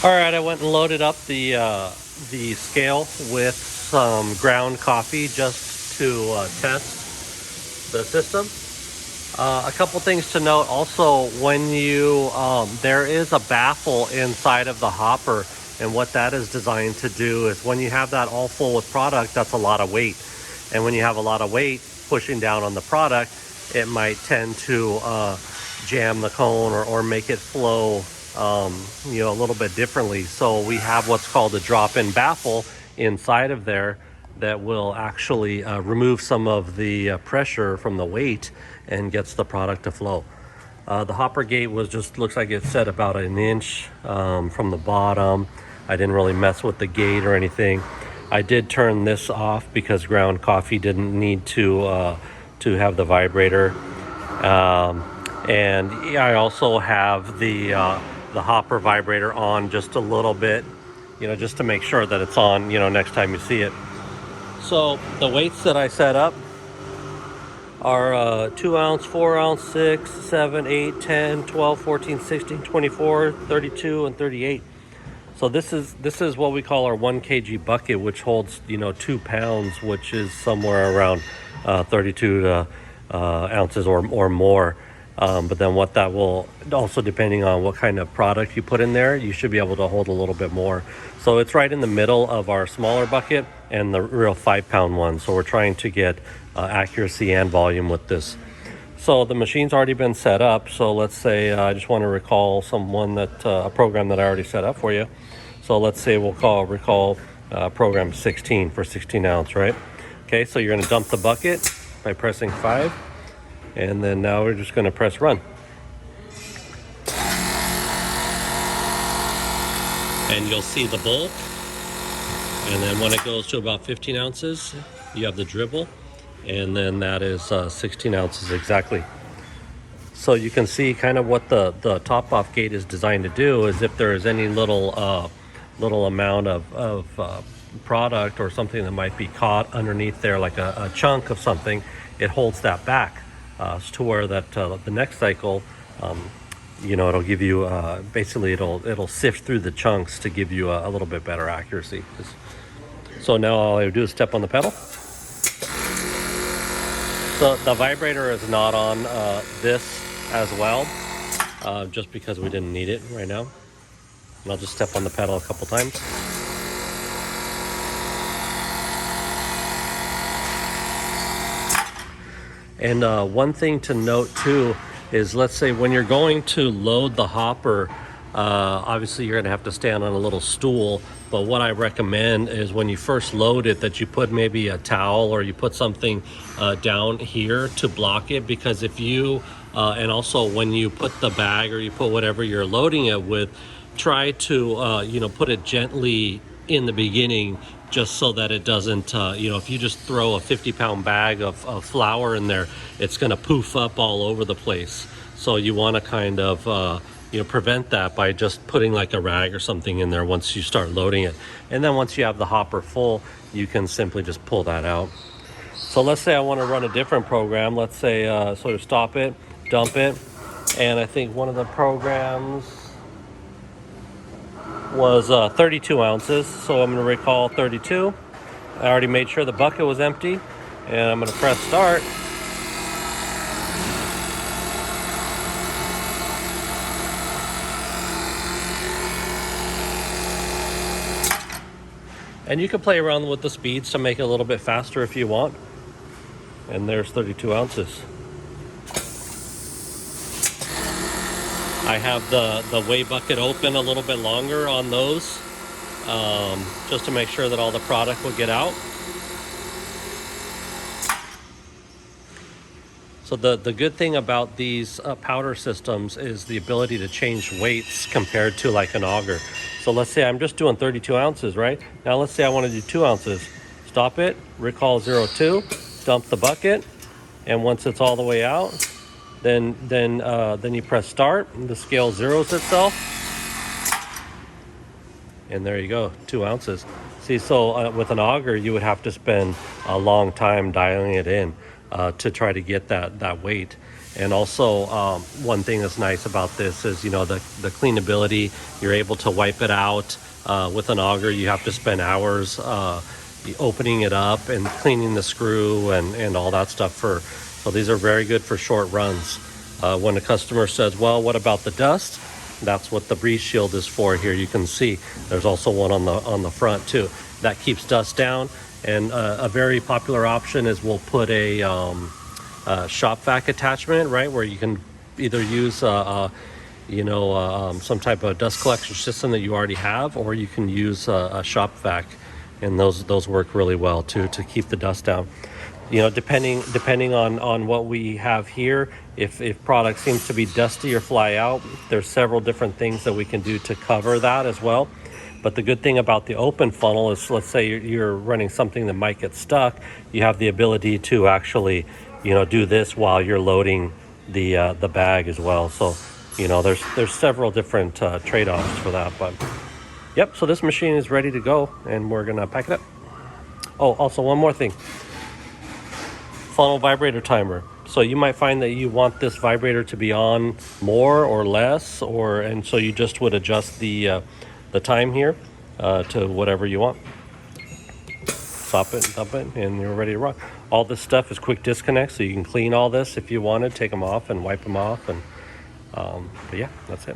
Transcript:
All right, I went and loaded up the scale with some ground coffee just to test the system. A couple things to note also, when you there is a baffle inside of the hopper, and what that is designed to do is when you have that all full with product, that's a lot of weight, and when you have a lot of weight pushing down on the product, it might tend to jam the cone or make it flow a little bit differently. So we have what's called a drop-in baffle inside of there that will actually remove some of the pressure from the weight and gets the product to flow. The hopper gate looks like it's set about an inch from the bottom. I didn't really mess with the gate or anything. I did turn this off because ground coffee didn't need to have the vibrator. And I also have the hopper vibrator on just a little bit, just to make sure that it's on, next time you see it. So the weights that I set up are 2 ounce, 4 ounce, 6, 7, 8, 10, 12, 14, 16, 24, 32, and 38. So this is what we call our 1 kg bucket, which holds 2 pounds, which is somewhere around 32 ounces or more. But then what that will also, depending on what kind of product you put in there, you should be able to hold a little bit more. So it's right in the middle of our smaller bucket and the real 5-pound one. So we're trying to get accuracy and volume with this. So the machine's already been set up. So let's say I just want to recall a program that I already set up for you. So let's say we'll recall program 16 for 16 ounce, right? Okay, so you're going to dump the bucket by pressing 5. And then now we're just going to press run. And you'll see the bulk. And then when it goes to about 15 ounces, you have the dribble. And then that is 16 ounces exactly. So you can see kind of what the top off gate is designed to do is if there is any little amount of product or something that might be caught underneath there, like a chunk of something, it holds that back. To where that the next cycle, it'll give you basically it'll sift through the chunks to give you a little bit better accuracy. So now all I do is step on the pedal. So the vibrator is not on this as well, just because we didn't need it right now. And I'll just step on the pedal a couple times. And one thing to note too is, let's say when you're going to load the hopper, obviously you're going to have to stand on a little stool. But what I recommend is when you first load it, that you put maybe a towel or you put something down here to block it. Because if you, and also when you put the bag or you put whatever you're loading it with, try to, put it gently in the beginning, just so that it doesn't, if you just throw a 50-pound bag of flour in there, it's going to poof up all over the place. So you want to kind of, prevent that by just putting like a rag or something in there once you start loading it. And then once you have the hopper full, you can simply just pull that out. So let's say I want to run a different program. Let's say sort of stop it, dump it. And I think one of the programs was 32 ounces, so I'm going to recall 32. I already made sure the bucket was empty, and I'm going to press start. And you can play around with the speeds to make it a little bit faster if you want. And there's 32 ounces. I have the weigh bucket open a little bit longer on those, just to make sure that all the product will get out. So the good thing about these powder systems is the ability to change weights compared to like an auger. So let's say I'm just doing 32 ounces, right? Now let's say I want to do 2 ounces. Stop it, recall 02, dump the bucket, and once it's all the way out, then you press start, and the scale zeroes itself, and there you go, 2 ounces. See, so with an auger, you would have to spend a long time dialing it in to try to get that weight. And also, one thing that's nice about this is, you know, the cleanability. You're able to wipe it out. With an auger, you have to spend hours opening it up and cleaning the screw and all that stuff. So these are very good for short runs. When a customer says, well, what about the dust? That's what the breeze shield is for. Here you can see there's also one on the front too. That keeps dust down. And a very popular option is we'll put a shop vac attachment, right, where you can either use some type of dust collection system that you already have, or you can use a shop vac, and those work really well too to keep the dust down. You know, depending on what we have here, if product seems to be dusty or fly out, there's several different things that we can do to cover that as well. But the good thing about the open funnel is, let's say you're running something that might get stuck, you have the ability to actually, you know, do this while you're loading the bag as well. So, you know, there's several different trade-offs for that. But yep, so this machine is ready to go, and we're gonna pack it up. Oh, also one more thing. Funnel vibrator timer. So you might find that you want this vibrator to be on more or less, and so you just would adjust the time here to whatever you want. Stop it, dump it, and you're ready to rock. All this stuff is quick disconnect, so you can clean all this if you wanted, take them off and wipe them off. And but yeah, that's it.